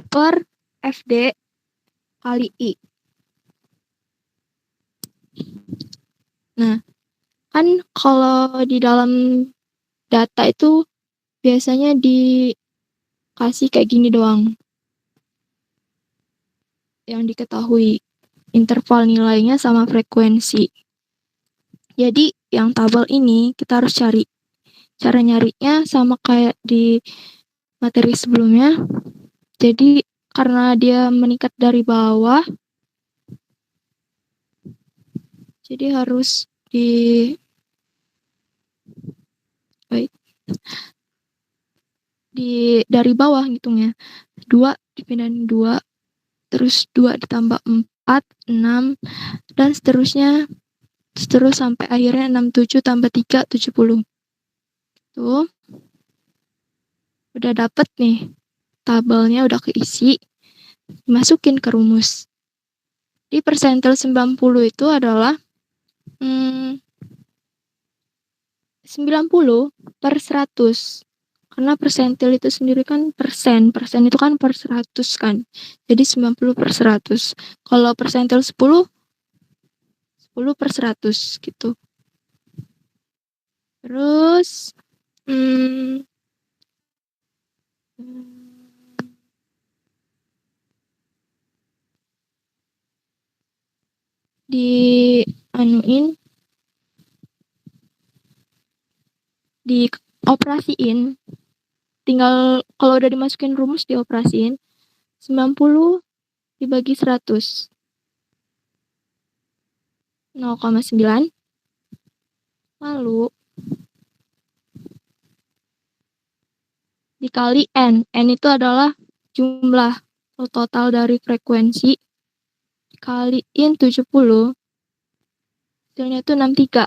per FD kali I. Nah, kan kalau di dalam data itu biasanya dikasih kayak gini doang. Yang diketahui interval nilainya sama frekuensi. Jadi yang tabel ini kita harus cari. Cara nyarinya sama kayak di materi sebelumnya. Jadi karena dia meningkat dari bawah, jadi harus dari bawah ngitungnya. 2 dipindahin 2, terus 2 ditambah 4, 6, dan seterusnya, terus sampai akhirnya 67 tambah 3, 70. Tuh. Udah dapet nih. Tabelnya udah keisi. Masukin ke rumus. Di persentil 90 itu adalah 90 per 100. Karena persentil itu sendiri kan persen. Persen itu kan per 100 kan. Jadi 90 per 100. Kalau persentil 10 per 100 gitu. Terus dioperasiin, tinggal kalau udah dimasukin rumus dioperasiin, 90 dibagi 100, 0,9, lalu dikali N. N itu adalah jumlah total dari frekuensi, kaliin 70, hasilnya itu 63.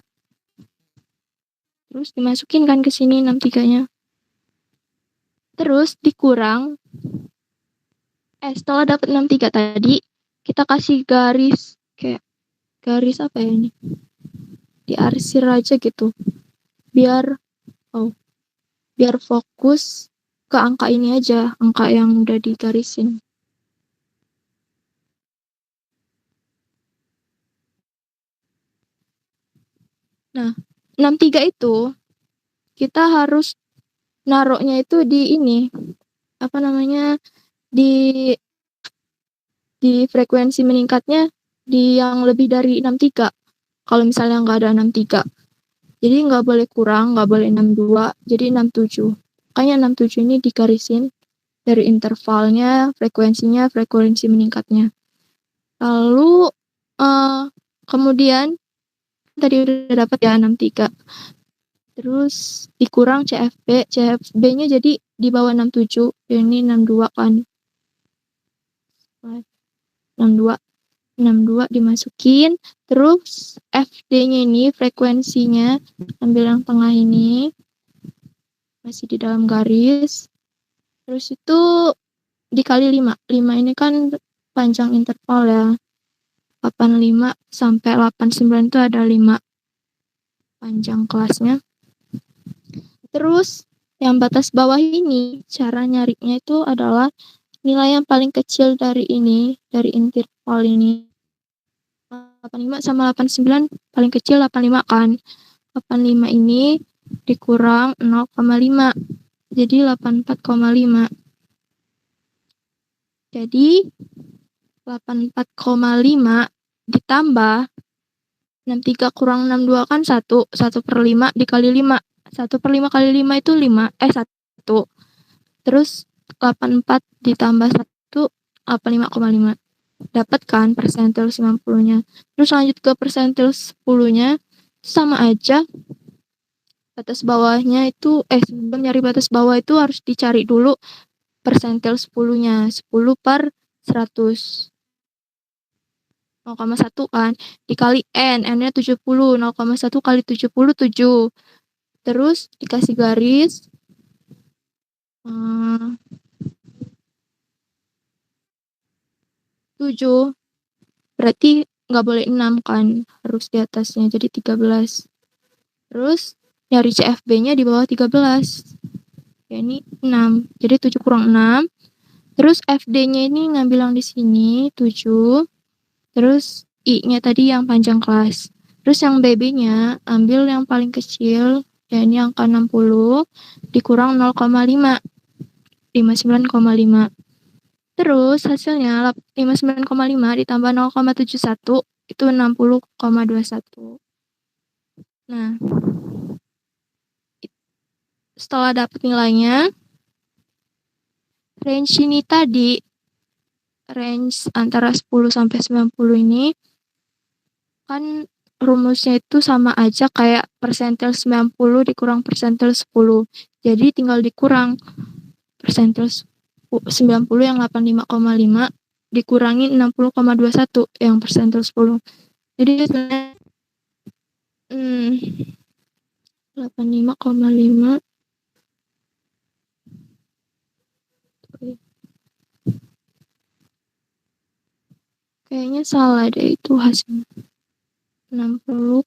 Terus dimasukin kan ke sini 63-nya. Terus dikurang, setelah dapat 63 tadi, kita kasih garis, kayak garis apa ya ini? Diarsir aja gitu. Biar fokus ke angka ini aja, angka yang udah digarisin. Nah, 63 itu kita harus naruhnya itu di ini, di frekuensi meningkatnya di yang lebih dari 63. Kalau misalnya nggak ada 63. Jadi nggak boleh kurang, nggak boleh 62, jadi 67. Makanya 67 ini digarisin dari intervalnya, frekuensinya, frekuensi meningkatnya. Lalu kemudian tadi udah dapat ya 63. Terus dikurang CFB, CFB-nya jadi di bawah 67, ini 62 kan. 62 dimasukin, terus FD-nya ini frekuensinya ambil yang tengah ini, masih di dalam garis, terus itu dikali 5. 5 ini kan panjang interval ya, 85 sampai 89 itu ada 5 panjang kelasnya. Terus yang batas bawah ini, cara nyarinya itu adalah nilai yang paling kecil dari ini, dari interval ini. 85 sama 89 paling kecil 85 kan. 85 ini dikurang 0,5. Jadi 84,5. Jadi 84,5 ditambah 63 kurang 62 kan 1. 1/5 dikali 5. 1/5 kali 5 itu 5. 1. Terus 84 ditambah 1, 85,5. Dapat kan persentil 90-nya. Terus lanjut ke persentil 10-nya, sama aja. Batas bawahnya itu, sebelum nyari batas bawah itu harus dicari dulu persentil 10-nya. 10 per 100. 0,1 kan. Dikali N. N-nya 70. 0,1 kali 70, 7. Terus dikasih garis. 7. Berarti nggak boleh 6 kan. Harus di atasnya. Jadi 13. Terus nyari CFB-nya di bawah 13. Ya ini 6. Jadi 7 kurang 6. Terus FD-nya ini ngambil yang di sini 7. Terus I-nya tadi yang panjang kelas. Terus yang BB-nya ambil yang paling kecil, ya ini angka 60 dikurang 0,5. 59,5. Terus hasilnya 59,5 ditambah 0,71 itu 60,21. Nah, setelah dapat nilainya, range ini tadi, range antara 10 sampai 90 ini, kan rumusnya itu sama aja kayak persentil 90 dikurang persentil 10. Jadi tinggal dikurang persentil 90 yang 85,5 dikurangi 60,21 yang persentil 10. Jadi sebenarnya 85,5 kayaknya salah deh itu hasilnya. 60,21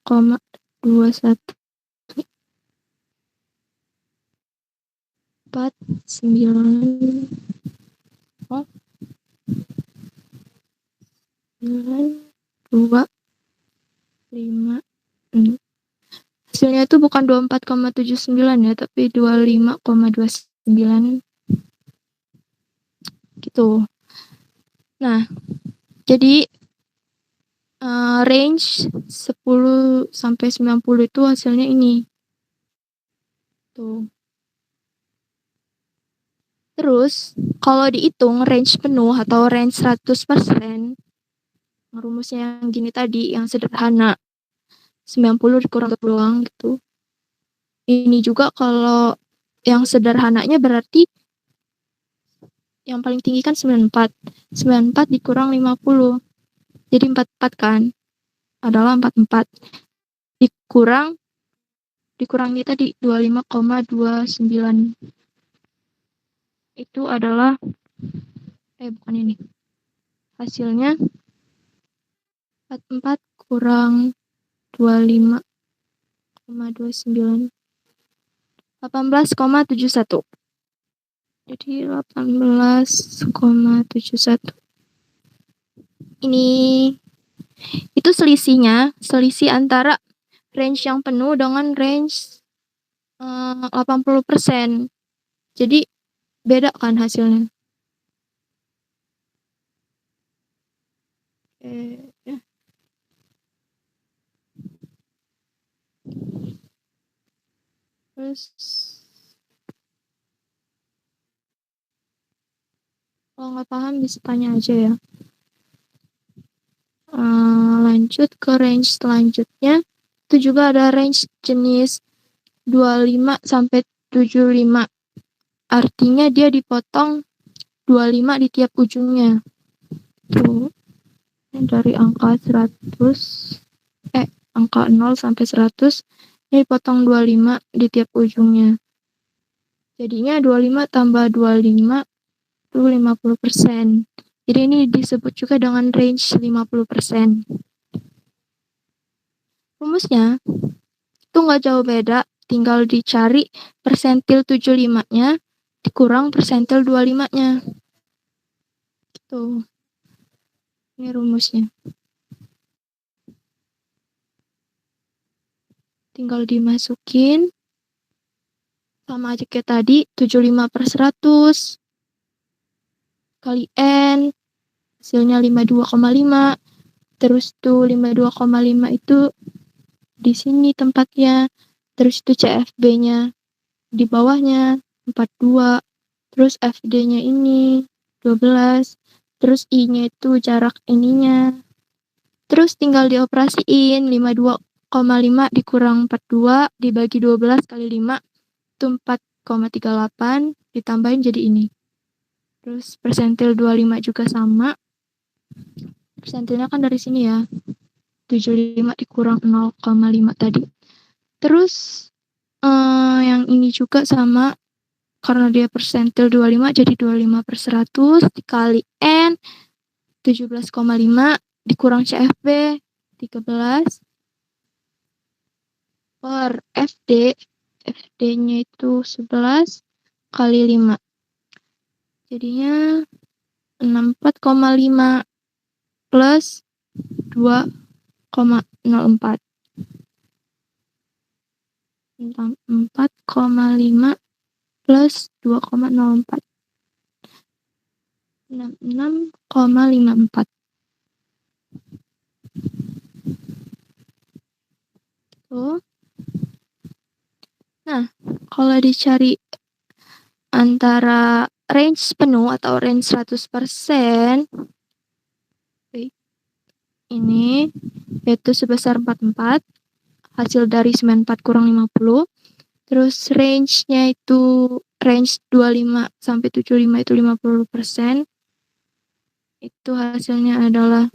49 2 5 hasilnya itu bukan 24,79 ya, tapi 25,29 gitu. Nah, jadi range 10 sampai 90 itu hasilnya ini. Tuh. Terus, kalau dihitung range penuh atau range 100%, rumusnya yang gini tadi, yang sederhana, 90 dikurang 1 doang gitu. Ini juga kalau yang sederhananya berarti yang paling tinggi kan 94. 94 dikurang 50. Jadi 44 kan? Adalah 44. Dikurang ini tadi 25,29. Itu adalah bukan ini. Hasilnya 44 kurang 25,29. 18,71. Jadi 18,71. Ini itu selisih antara range yang penuh dengan range 80%. Jadi beda kan hasilnya. Terus kalau nggak paham bisa tanya aja ya. Lanjut ke range selanjutnya. Itu juga ada range jenis 25 sampai 75. Artinya dia dipotong 25 di tiap ujungnya. Tuh. Dari angka 100 angka 0 sampai 100 ini dipotong 25 di tiap ujungnya. Jadinya 25 tambah 25 itu 50%. Jadi ini disebut juga dengan range 50%. Rumusnya itu nggak jauh beda, tinggal dicari persentil 75-nya dikurang persentil 25-nya. Gitu. Ini rumusnya. Tinggal dimasukin. Sama aja kayak tadi, 75 per 100 kali N, hasilnya 52,5. Terus tuh 52,5 itu di sini tempatnya. Terus itu CFB-nya di bawahnya 42. Terus FD-nya ini 12. Terus I-nya itu jarak ininya. Terus tinggal dioperasiin 52,5 dikurang 42 dibagi 12 kali 5 itu 4,38 ditambahin jadi ini. Terus persentil 25 juga sama. Persentilnya kan dari sini ya. 75 dikurang 0,5 tadi. Terus yang ini juga sama. Karena dia persentil 25 jadi 25 per 100 dikali N 17,5 dikurang CFB 13 per FD. FD-nya itu 11 kali 5. Jadinya 64,5 plus 2,04. 4,5 plus 2,04. 66,54. Tuh. Nah, kalau dicari antara range penuh atau range 100%, ini yaitu sebesar 44, hasil dari 94 kurang 50, terus range-nya itu range 25 sampai 75 itu 50%, itu hasilnya adalah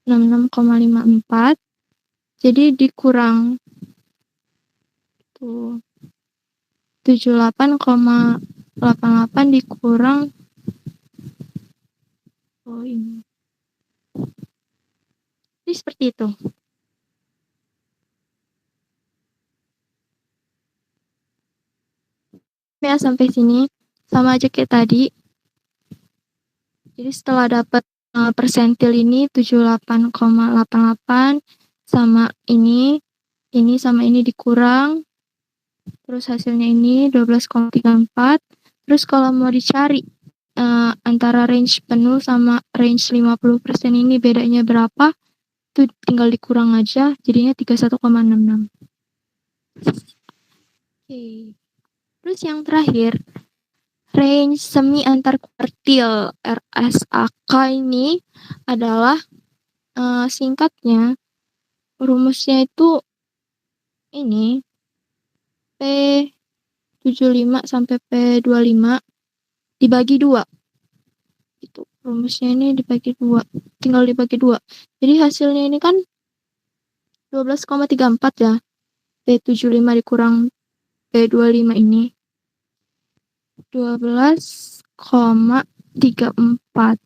66,54. Jadi dikurang tuh 78,88 dikurang ini. Jadi seperti itu. Ya, sampai sini sama aja kayak tadi. Jadi setelah dapat persentil ini 78,88 sama ini sama ini dikurang, terus hasilnya ini 12,34. Terus kalau mau dicari antara range penuh sama range 50% ini bedanya berapa, itu tinggal dikurang aja, jadinya 31,66. Oke. Terus yang terakhir, range semi antar kuartil RSAK ini adalah singkatnya, rumusnya itu ini P75 sampai P25 dibagi 2. Itu rumusnya ini dibagi 2, tinggal dibagi 2. Jadi hasilnya ini kan 12,34 ya. P75 dikurang P25 ini 12,34.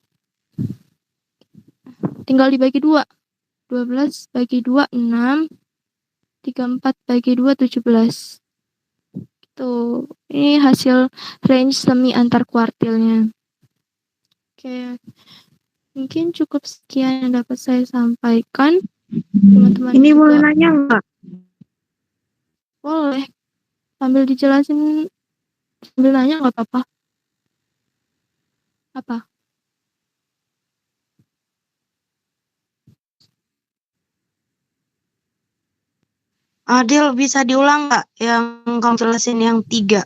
Tinggal dibagi 2. 12 bagi 2 6, 34 bagi 2 17. Tuh, ini hasil range semi antar kuartilnya. Oke. Mungkin cukup sekian yang dapat saya sampaikan. Teman-teman ini juga boleh nanya nggak? boleh. Sambil dijelasin, sambil nanya nggak apa-apa. Apa? Adil, bisa diulang nggak yang kamu jelasin yang 3?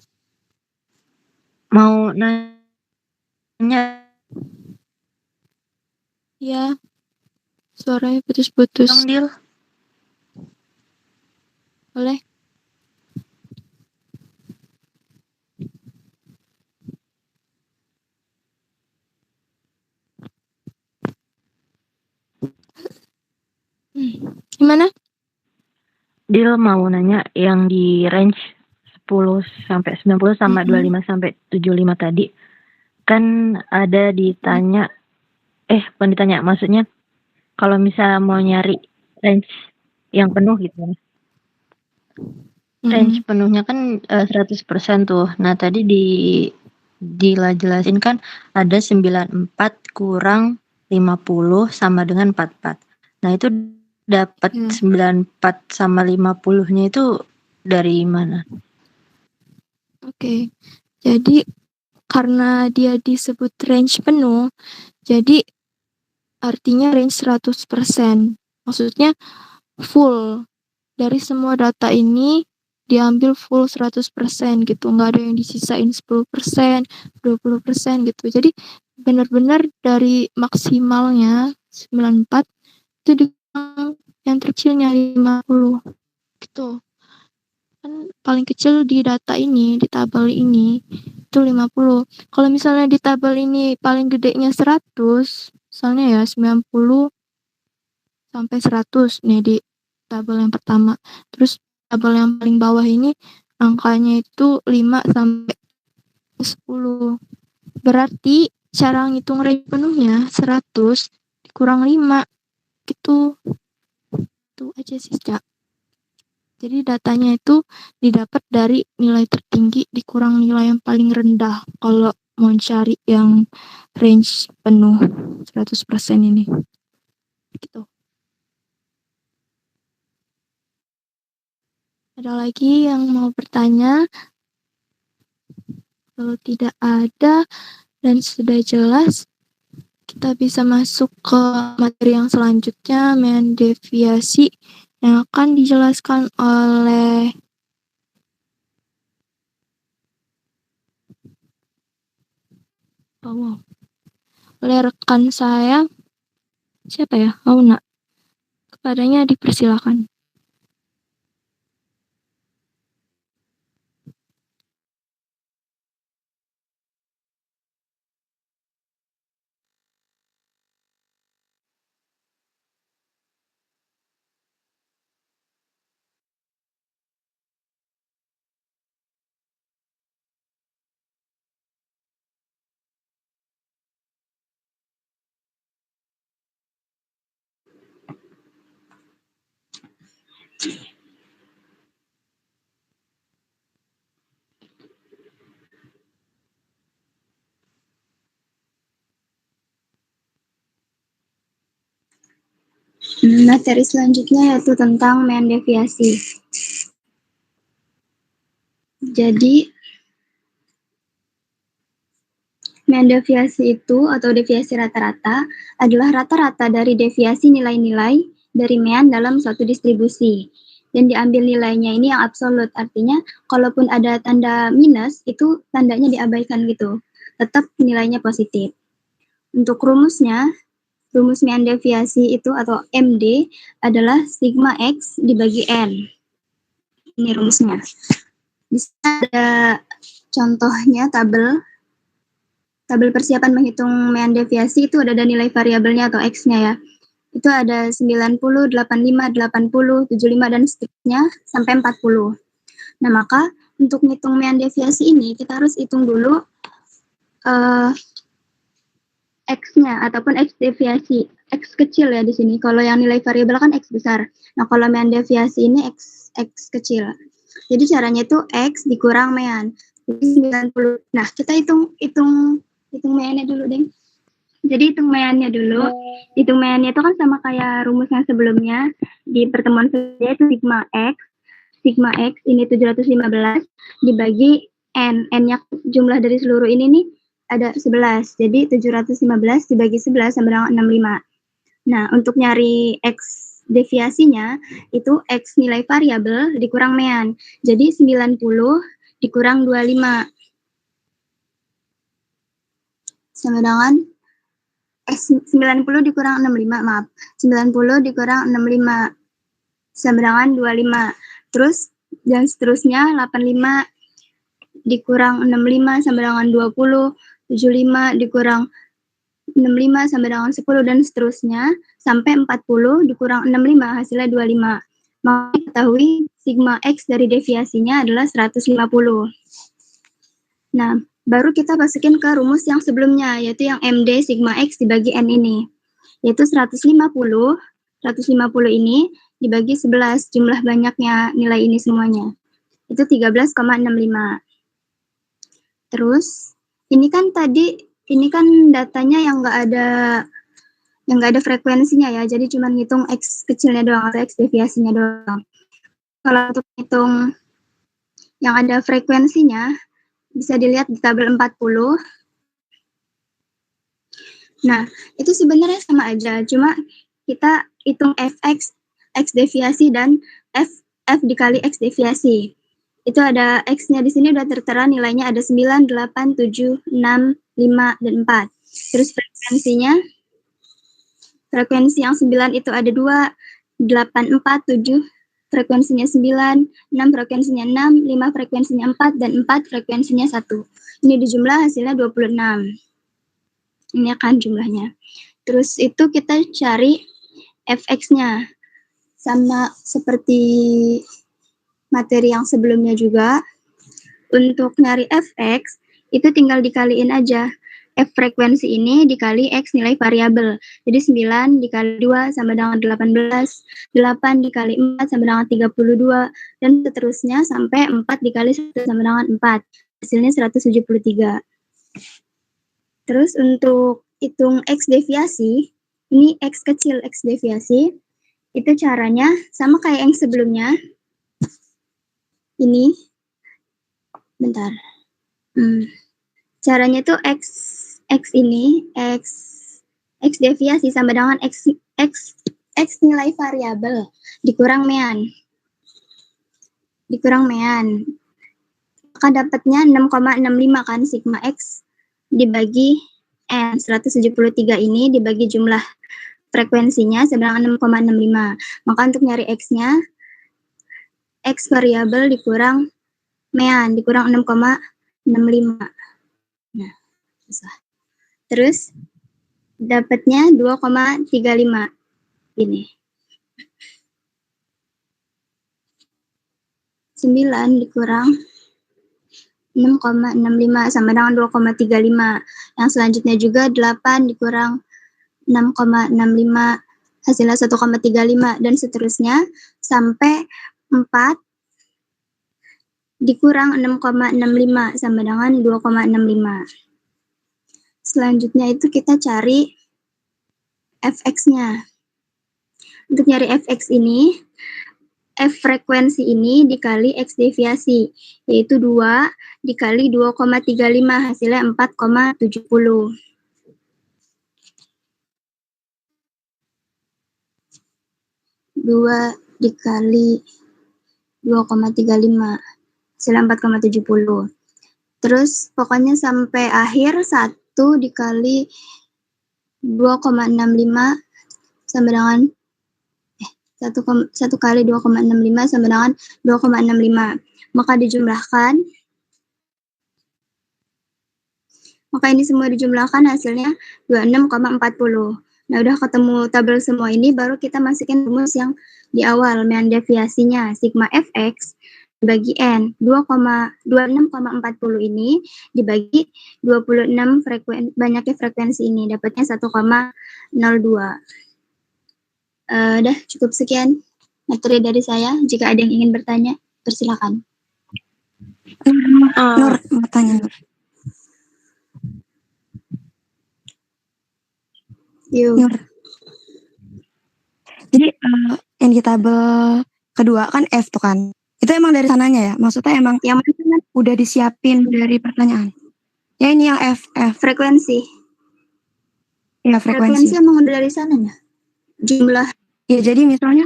Mau nanya? Ya, suaranya putus-putus. Dong, Dil. Boleh? Gimana? Dil mau nanya yang di range 10 sampai 90 sama 25 sampai 75 tadi. Kan ada ditanya, bukan ditanya, maksudnya kalau misalnya mau nyari range yang penuh gitu. Range penuhnya kan 100% tuh. Nah, tadi dijelasin kan ada 94 kurang 50 sama dengan 44. Nah, itu dapat 94 sama 50-nya itu dari mana? Oke. Jadi karena dia disebut range penuh, jadi artinya range 100%. Maksudnya full. Dari semua data ini diambil full 100% gitu. Nggak ada yang disisain 10%, 20% gitu. Jadi benar-benar dari maksimalnya 94 itu dikurang yang terkecilnya 50 gitu. Kan paling kecil di data ini, di tabel ini itu 50. Kalau misalnya di tabel ini paling gedenya 100, misalnya ya 90 sampai 100 nih di tabel yang pertama. Terus tabel yang paling bawah ini angkanya itu 5 sampai 10. Berarti cara ngitung range penuhnya 100 dikurang 5. gitu. Itu aja sih, Cak. Jadi datanya itu didapat dari nilai tertinggi dikurang nilai yang paling rendah kalau mau cari yang range penuh 100% ini. Gitu. Ada lagi yang mau bertanya? Kalau tidak ada dan sudah jelas, kita bisa masuk ke materi yang selanjutnya, mean deviasi, yang akan dijelaskan oleh oleh rekan saya, siapa ya? Auna. Kepadanya dipersilakan. Materi selanjutnya yaitu tentang mean deviasi. Jadi, mean deviasi itu atau deviasi rata-rata adalah rata-rata dari deviasi nilai-nilai dari mean dalam suatu distribusi. Dan diambil nilainya ini yang absolut, artinya kalaupun ada tanda minus, itu tandanya diabaikan gitu. Tetap nilainya positif. Untuk rumusnya, rumus mean deviasi itu atau MD adalah sigma X dibagi N. Ini rumusnya. Bisa ada contohnya tabel persiapan menghitung mean deviasi itu ada nilai variabelnya atau X-nya ya. Itu ada 90, 85, 80, 75, dan seterusnya sampai 40. Nah, maka untuk menghitung mean deviasi ini, kita harus hitung dulu X-nya ataupun X deviasi. X kecil ya di sini. Kalau yang nilai variabel kan X besar. Nah, kalau mean deviasi ini X kecil. Jadi caranya itu X dikurang mean. Jadi 90. Nah, kita hitung meannya dulu, Deng. Jadi hitung meannya dulu. Hitung meannya itu kan sama kayak rumus yang sebelumnya. Di pertemuan sebelumnya itu sigma X. Sigma X ini 715 dibagi N. N-nya jumlah dari seluruh ini nih ada 11. Jadi 715 dibagi 11 sama dengan 65. Nah, untuk nyari X deviasinya, itu X nilai variabel dikurang mean. Jadi 90 dikurang 25. Sama dengan 90 dikurang 65, maaf. 90 dikurang 65. Sama dengan 25. Terus, dan seterusnya 85 dikurang 65 sama dengan 20. 75 dikurang 65 sampai dengan 10 dan seterusnya sampai 40 dikurang 65 hasilnya 25. Maka diketahui sigma X dari deviasinya adalah 150. Nah, baru kita masukin ke rumus yang sebelumnya, yaitu yang MD sigma X dibagi N ini. Yaitu 150 ini dibagi 11, jumlah banyaknya nilai ini semuanya. Itu 13,65. Terus, ini kan datanya yang nggak ada frekuensinya ya, jadi cuma ngitung X kecilnya doang atau X deviasinya doang. Kalau untuk ngitung yang ada frekuensinya, bisa dilihat di tabel 40. Nah, itu sebenarnya sama aja, cuma kita hitung Fx, X deviasi, dan F dikali X deviasi. Itu ada X-nya di sini udah tertera nilainya ada 9, 8, 7, 6, 5, dan 4. Terus frekuensi yang 9 itu ada 2, 8, 4, 7, frekuensinya 9, 6 frekuensinya 6, 5 frekuensinya 4, dan 4 frekuensinya 1. Ini dijumlah hasilnya 26. Ini akan jumlahnya. Terus itu kita cari Fx-nya. Sama seperti materi yang sebelumnya juga, untuk nyari Fx, itu tinggal dikaliin aja. F frekuensi ini dikali X nilai variabel. Jadi 9 dikali 2 sama dengan 18, 8 dikali 4 sama dengan 32, dan seterusnya sampai 4 dikali 1 sama dengan 4. Hasilnya 173. Terus untuk hitung X deviasi, ini X kecil X deviasi, itu caranya sama kayak yang sebelumnya. Ini, bentar. Caranya tuh X ini, X deviasi sama dengan X nilai variabel dikurang mean. Maka dapatnya 6,65 kan, sigma X dibagi N. 173 ini dibagi jumlah frekuensinya sama dengan 6,65. Maka untuk nyari X-nya, X variabel dikurang mean, dikurang 6,65. Nah, susah. Terus dapatnya 2,35 ini. 9 dikurang 6,65 sama dengan 2,35. Yang selanjutnya juga 8 dikurang 6,65 hasilnya 1,35, dan seterusnya sampai 4 dikurang 6,65 sama dengan 2,65. Selanjutnya itu kita cari fx-nya. Untuk nyari fx ini, f frekuensi ini dikali x deviasi, yaitu 2 dikali 2,35 hasilnya 4,70. 2 dikali 2,35 hasilnya 4,70. Terus pokoknya sampai akhir 1 dikali 2,65 sama dengan 1 kali 2,65 sama dengan 2,65. Maka dijumlahkan. Maka ini semua dijumlahkan hasilnya 26,40. Nah, udah ketemu tabel semua ini, baru kita masukin rumus yang di awal, mean deviasinya sigma fx dibagi n. 26,40 ini dibagi 26 banyaknya frekuensi ini, dapatnya 1,02. Udah cukup sekian materi dari saya. Jika ada yang ingin bertanya, persilakan. Nur, mau tanya Nur. Yuk. Nur. Jadi yang di tabel kedua kan F tuh kan. Itu emang dari sananya ya? Maksudnya emang Yang mana? udah disiapin dari pertanyaan. Ya ini yang F. Frekuensi. Ya frekuensi. Frekuensi emang udah dari sananya. Jumlah. Ya jadi misalnya.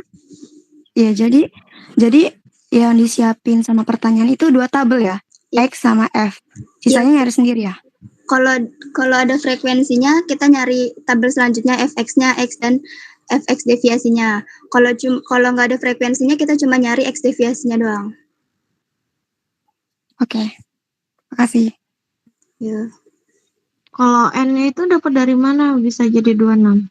Ya jadi yang disiapin sama pertanyaan itu 2 tabel ya? Ya. X sama F. Sisanya nyari sendiri ya? Kalau ada frekuensinya, kita nyari tabel selanjutnya fx-nya X dan fx deviasinya. Kalau nggak ada frekuensinya, kita cuma nyari X deviasinya doang. Oke. Makasih. Ya. Kalau N-nya itu dapat dari mana bisa jadi 26?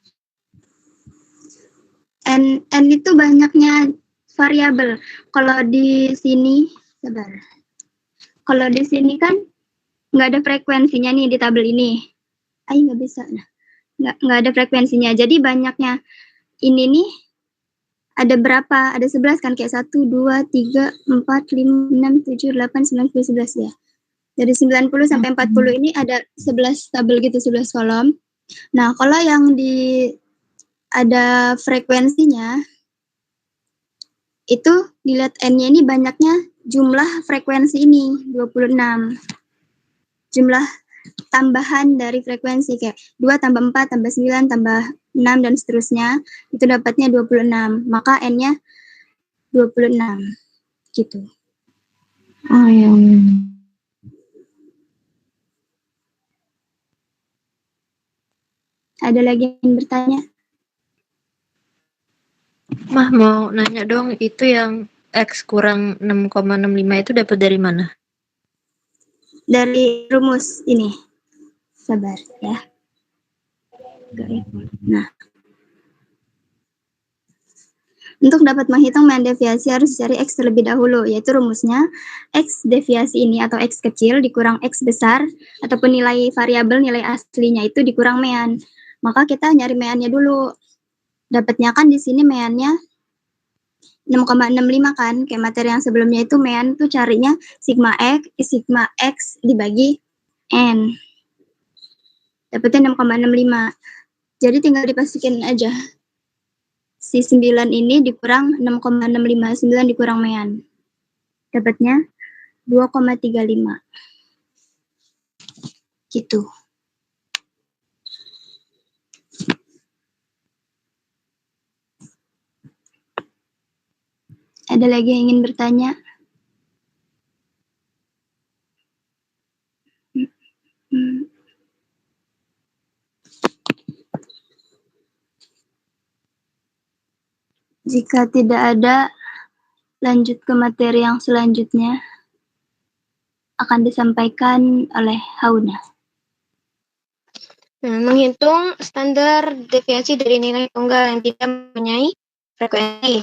N itu banyaknya variabel. Kalau di sini, sabar. Kalau di sini kan nggak ada frekuensinya nih di tabel ini. Nggak bisa. Nah, nggak ada frekuensinya. Jadi banyaknya ini nih ada berapa? Ada 11 kan, kayak 1, 2, 3, 4, 5, 6, 7, 8, 9, 10, 11 ya. Dari 90 sampai 40 ini ada 11 tabel gitu, 11 kolom. Nah, kalau yang ada frekuensinya, itu dilihat N-nya ini banyaknya jumlah frekuensi ini, 26. Jumlah tambahan dari frekuensi kayak 2 tambah 4 tambah 9 tambah 6 dan seterusnya, itu dapatnya 26. Maka N-nya 26 gitu. Oh iya. Ada lagi yang bertanya? Mah mau nanya dong, itu yang X kurang 6,65 itu dapat dari mana? Dari rumus ini. Sabar ya. Nah, Untuk dapat menghitung mean deviasi harus cari X terlebih dahulu, yaitu rumusnya X deviasi ini atau X kecil dikurang X besar, ataupun nilai variabel nilai aslinya itu dikurang mean. Maka kita nyari meannya dulu. Dapatnya kan di sini meannya 6,65 kan, kayak materi yang sebelumnya itu mean tuh carinya sigma X dibagi N. Dapatnya 6,65. Jadi tinggal dipastikan aja. Si 9 ini dikurang 6,65, 9 dikurang mean. Dapatnya 2,35. Gitu. Ada lagi yang ingin bertanya? Jika tidak ada, lanjut ke materi yang selanjutnya akan disampaikan oleh Hauna. Nah, menghitung standar deviasi dari nilai tunggal yang tidak mempunyai frekuensi.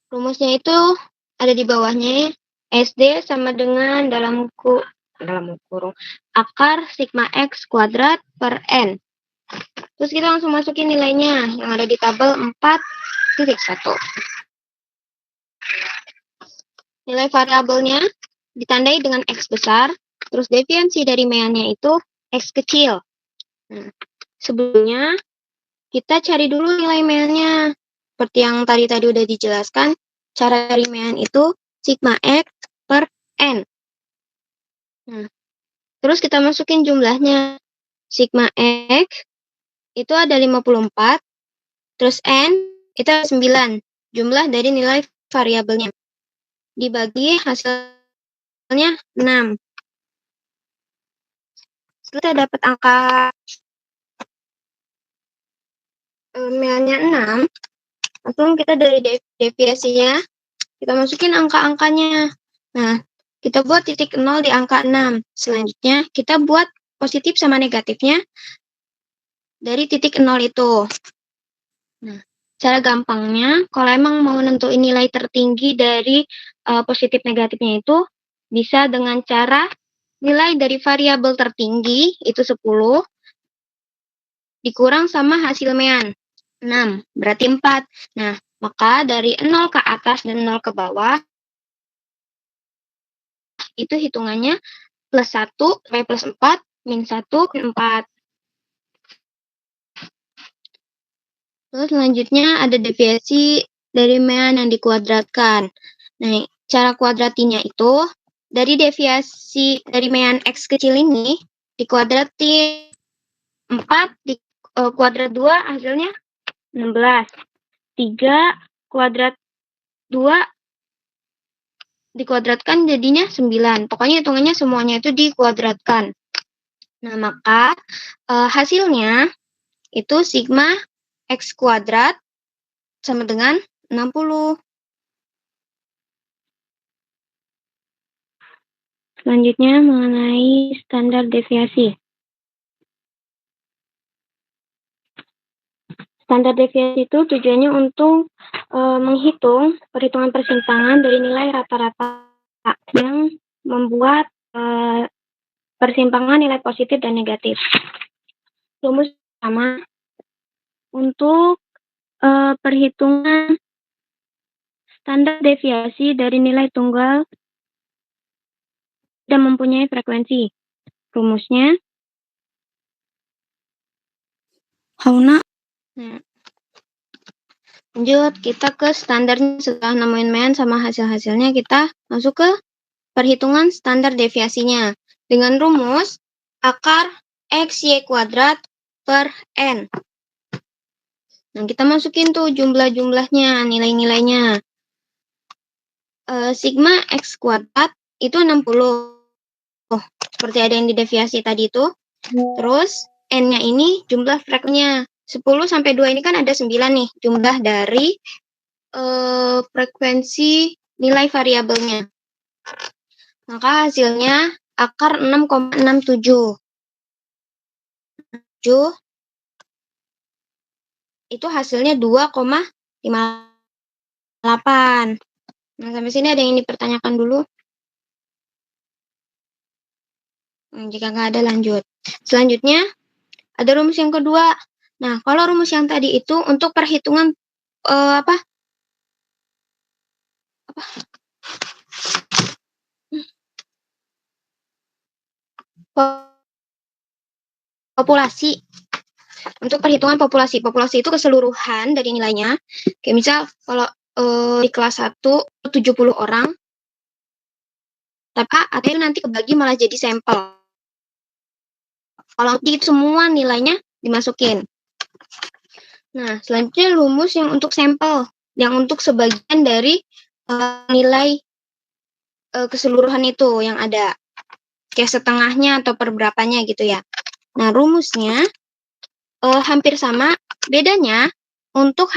Rumusnya itu ada di bawahnya. SD sama dengan dalam kurung akar sigma X kuadrat per N. Terus kita langsung masukin nilainya yang ada di tabel 4.1. Nilai variabelnya ditandai dengan X besar, terus deviasi dari meannya itu X kecil. Nah, sebelumnya kita cari dulu nilai meannya. Seperti yang tadi udah dijelaskan, cara cari mean itu sigma X per N. Nah, terus kita masukin jumlahnya. Sigma X itu ada 54, terus N itu ada 9, jumlah dari nilai variabelnya. Dibagi hasilnya 6. Setelah kita dapat angka meannya 6, langsung kita dari deviasinya, kita masukin angka-angkanya. Nah, kita buat titik 0 di angka 6. Selanjutnya, kita buat positif sama negatifnya dari titik 0 itu. Nah, cara gampangnya, kalau emang mau nentuin nilai tertinggi dari positif negatifnya itu, bisa dengan cara nilai dari variabel tertinggi, itu 10, dikurang sama hasil mean, 6, berarti 4. Nah, maka dari 0 ke atas dan 0 ke bawah, itu hitungannya plus 1 sampai plus 4, min 1, min 4. Terus selanjutnya ada deviasi dari mean yang dikuadratkan. Nah, cara kuadratinya itu, dari deviasi dari mean X kecil ini, dikuadratin 4, di kuadrat 2 hasilnya 16. 3 kuadrat 2 dikuadratkan jadinya 9. Pokoknya hitungannya semuanya itu dikuadratkan. Nah, maka hasilnya itu sigma X kuadrat sama dengan 60. Selanjutnya mengenai standar deviasi. Standar deviasi itu tujuannya untuk menghitung perhitungan persimpangan dari nilai rata-rata yang membuat persimpangan nilai positif dan negatif. Rumus pertama, untuk perhitungan standar deviasi dari nilai tunggal tidak mempunyai frekuensi. Rumusnya, Hauna, nah, lanjut kita ke standarnya. Setelah nemuin mean sama hasil-hasilnya, kita masuk ke perhitungan standar deviasinya dengan rumus akar XY kuadrat per N. Nah, kita masukin tuh jumlah-jumlahnya, nilai-nilainya. Sigma X kuadrat itu 60. Seperti ada yang di deviasi tadi itu. Terus N-nya ini jumlah frekuensinya. 10 sampai 2 ini kan ada 9 nih. Jumlah dari frekuensi nilai variabelnya. Maka hasilnya akar 6,67. Itu hasilnya 2,35. 58. Nah, sampai sini ada yang dipertanyakan dulu? Jika nggak ada, lanjut. Selanjutnya, ada rumus yang kedua. Nah, kalau rumus yang tadi itu untuk perhitungan populasi. Untuk perhitungan populasi. Populasi itu keseluruhan dari nilainya. Kayak misal, kalau di kelas 1, 70 orang, tapi atau nanti kebagi malah jadi sampel. Kalau itu semua nilainya dimasukin. Nah, selanjutnya rumus yang untuk sampel, yang untuk sebagian dari nilai keseluruhan itu yang ada. Kayak setengahnya atau perberapanya gitu ya. Nah, rumusnya hampir sama, bedanya untuk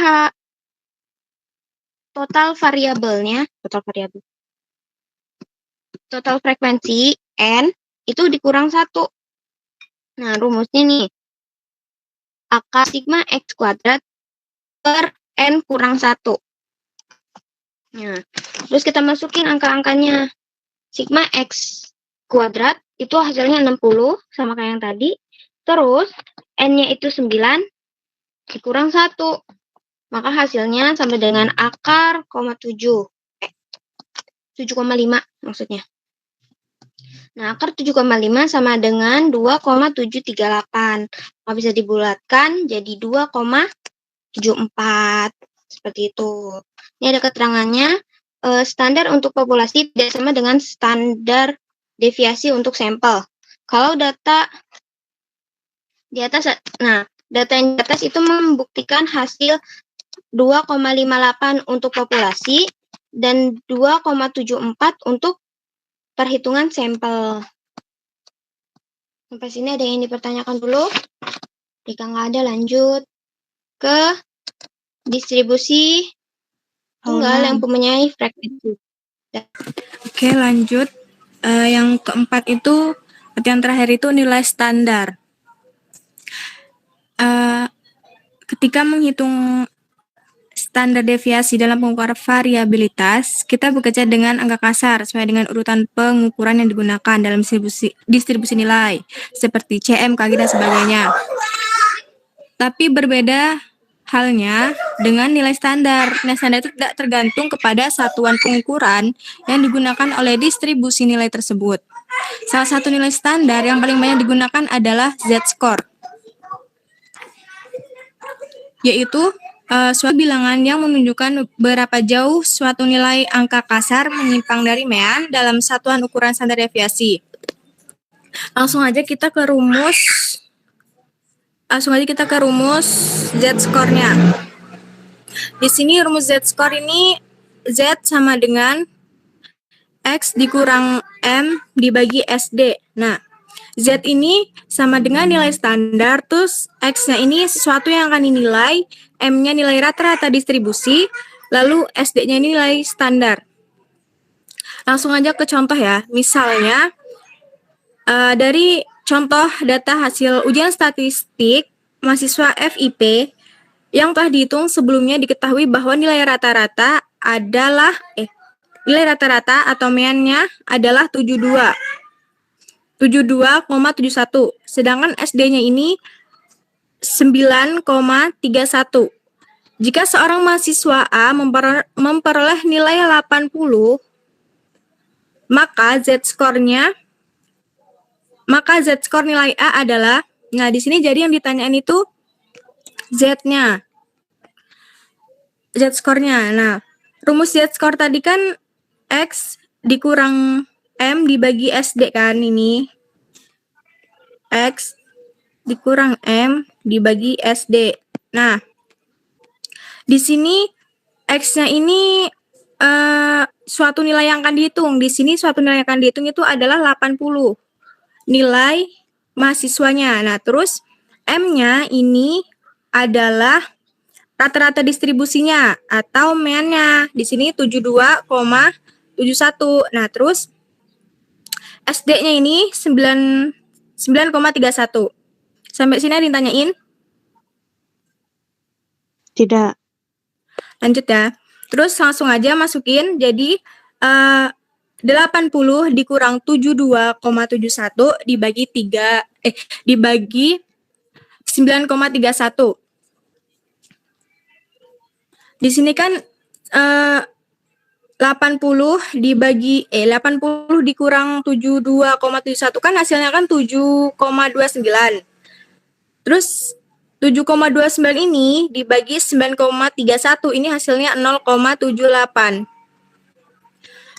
total frekuensi N itu dikurang 1. Nah, rumusnya nih, akar sigma X kuadrat per N kurang 1. Nah, terus kita masukin angka-angkanya. Sigma X kuadrat itu hasilnya 60, sama kayak yang tadi. Terus, N-nya itu 9, dikurang 1. Maka hasilnya sama dengan akar, 7,5 maksudnya. Nah, akar 7,5 sama dengan 2,738. Kalau bisa dibulatkan jadi 2,74. Seperti itu. Ini ada keterangannya. Standar untuk populasi tidak sama dengan standar deviasi untuk sampel. Kalau data di atas, data yang di atas itu membuktikan hasil 2,58 untuk populasi dan 2,74 untuk perhitungan sampel. Sampai sini ada yang dipertanyakan dulu? Jika nggak ada, lanjut ke distribusi tunggal yang mempunyai frekuensi. Oke, lanjut. Yang keempat itu, yang terakhir itu nilai standar. Ketika menghitung standar deviasi dalam pengukuran variabilitas, kita bekerja dengan angka kasar sesuai dengan urutan pengukuran yang digunakan dalam distribusi nilai, seperti CM, KG, dan sebagainya. Tapi berbeda halnya dengan nilai standar. Nilai standar itu tidak tergantung kepada satuan pengukuran yang digunakan oleh distribusi nilai tersebut. Salah satu nilai standar yang paling banyak digunakan adalah Z-score, yaitu suatu bilangan yang menunjukkan berapa jauh suatu nilai angka kasar menyimpang dari mean dalam satuan ukuran standar deviasi. Langsung aja kita ke rumus Z-score-nya. Di sini rumus Z-score ini Z sama dengan X dikurang M dibagi SD. Nah, Z ini sama dengan nilai standar, terus X-nya ini sesuatu yang akan dinilai, M-nya nilai rata-rata distribusi, lalu SD-nya ini nilai standar. Langsung aja ke contoh ya. Misalnya, dari contoh data hasil ujian statistik mahasiswa FIP yang telah dihitung sebelumnya diketahui bahwa nilai rata-rata atau mean-nya adalah 72,71, sedangkan SD-nya ini 9,31. Jika seorang mahasiswa A memperoleh nilai 80, maka Z-score nilai A adalah, nah di sini jadi yang ditanyain itu Z-nya. Z-score-nya. Nah, rumus Z-score tadi kan X dikurang M dibagi SD kan ini. X dikurang M dibagi SD. Nah, di sini X-nya ini suatu nilai yang akan dihitung. Di sini suatu nilai yang akan dihitung itu adalah 80. Nilai mahasiswanya. Nah, terus M-nya ini adalah rata-rata distribusinya atau mean-nya. Di sini 72,71. Nah, terus SD-nya ini 9,31. Sampai sini ada yang ditanyain? Tidak. Lanjut ya. Terus langsung aja masukin. Jadi 80 dikurang 72,71 dibagi 9,31. Di sini kan 80 dikurang 72,71 kan hasilnya kan 7,29. Terus 7,29 ini dibagi 9,31 ini hasilnya 0,78.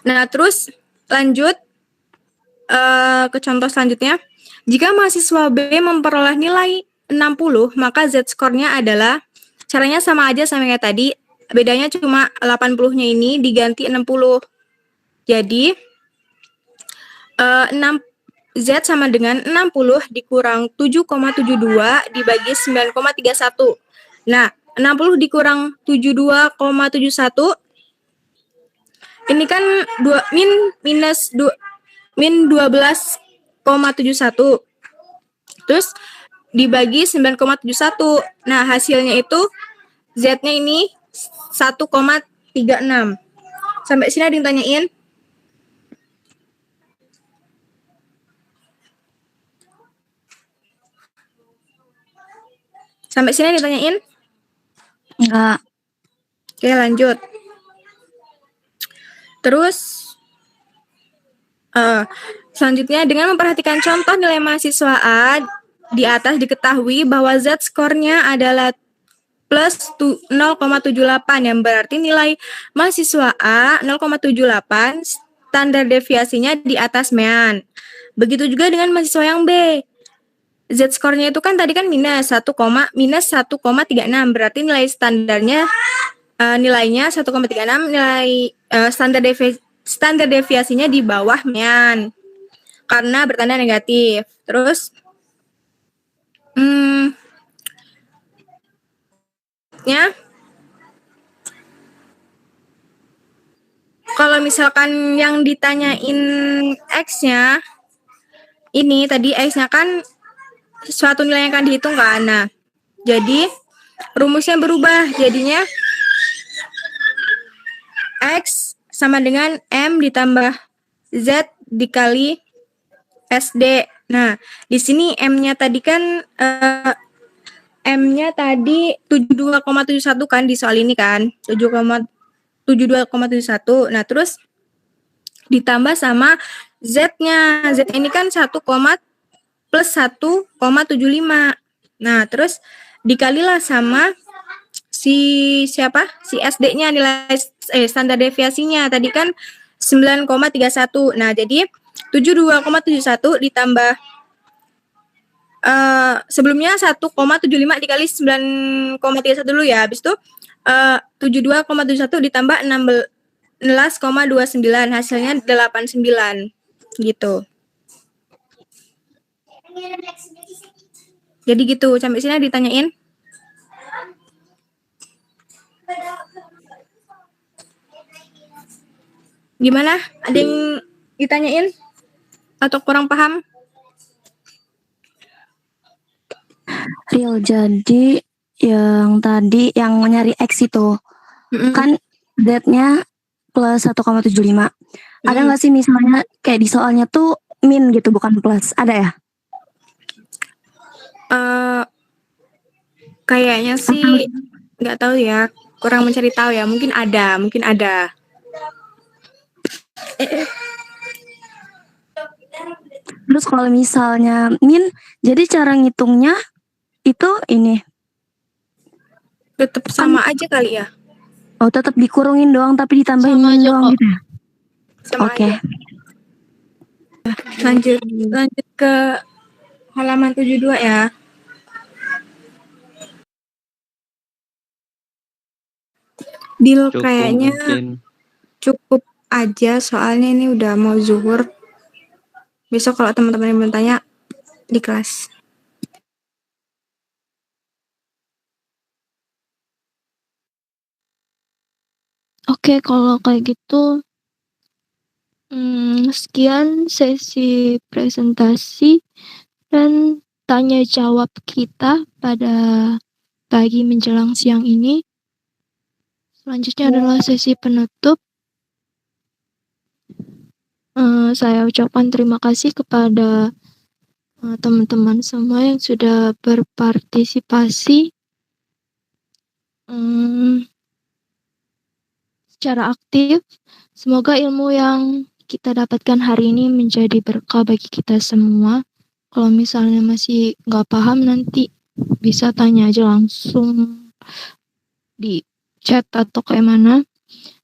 Nah, terus lanjut ke contoh selanjutnya. Jika mahasiswa B memperoleh nilai 60, maka Z-score-nya adalah, caranya sama aja sama kayak tadi, bedanya cuma 80-nya ini diganti 60. Jadi, Z sama dengan 60 dikurang 7,72 dibagi 9,31. Nah, 60 dikurang 72,71 ini kan min 12,71. Terus dibagi 9,71. Nah, hasilnya itu Z-nya ini 1,36. Sampai sini ada yang tanyain? Sampai sini ditanyain? Enggak. Oke, lanjut. Terus selanjutnya, dengan memperhatikan contoh nilai mahasiswa A di atas diketahui bahwa Z-score-nya adalah plus 0,78 yang berarti nilai mahasiswa A 0,78, standar deviasinya di atas mean. Begitu juga dengan mahasiswa yang B. Z-score-nya itu kan tadi kan minus 1,36, berarti nilai standarnya nilainya 1,36, nilai standar deviasinya di bawah mean karena bertanda negatif. Terus kalau misalkan yang ditanyain X-nya ini tadi X-nya kan suatu nilai yang akan dihitung kan. Nah, jadi rumusnya berubah, jadinya X sama dengan M ditambah Z dikali SD. Nah, di sini M-nya tadi kan M-nya tadi 72,71 kan di soal ini kan. 72,71. Nah, terus ditambah sama Z-nya. Z ini kan 1, plus 1,75. Nah, terus dikalilah sama si SD-nya, nilai standar deviasinya tadi kan 9,31. Nah, jadi 72,71 ditambah sebelumnya 1,75 dikali 9,31 dulu ya. Habis itu 72,71 ditambah 16,29 hasilnya 89 gitu. Jadi gitu, sampai sini ditanyain. Gimana? Ada yang ditanyain? Atau kurang paham? Real, jadi yang tadi yang nyari X itu kan Z-nya plus 1,75. Ada nggak sih misalnya kayak di soalnya tuh min gitu bukan plus? Ada ya? Kayaknya sih nggak tahu ya, kurang mencari tahu ya. Mungkin ada. Terus kalau misalnya min, jadi cara ngitungnya itu ini tetap sama aja kali ya. Oh, tetap dikurungin doang tapi ditambahin Sama min aja doang kok. gitu ya? Sama Oke. aja. Lanjut ke halaman 72 ya. Dil, kayaknya cukup aja soalnya ini udah mau zuhur. Besok kalau teman-teman yang bertanya di kelas. Oke, kalau kayak gitu, sekian sesi presentasi dan tanya jawab kita pada pagi menjelang siang ini. Selanjutnya adalah sesi penutup. Saya ucapkan terima kasih kepada teman-teman semua yang sudah berpartisipasi secara aktif. Semoga ilmu yang kita dapatkan hari ini menjadi berkah bagi kita semua. Kalau misalnya masih nggak paham, nanti bisa tanya aja langsung di chat atau kayak mana.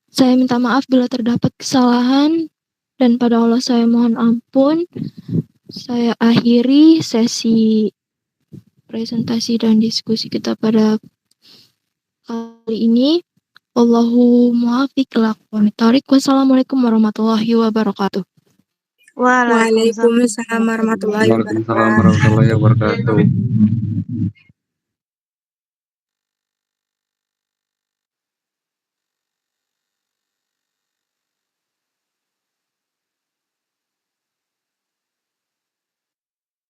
Saya minta maaf bila terdapat kesalahan, dan pada Allah saya mohon ampun. Saya akhiri sesi presentasi dan diskusi kita pada kali ini. Wallahu muwaffiq ila aqwamit thoriq. Wassalamualaikum warahmatullahi wabarakatuh. Waalaikumsalam warahmatullahi wabarakatuh. Waalaikumsalam warahmatullahi wabarakatuh.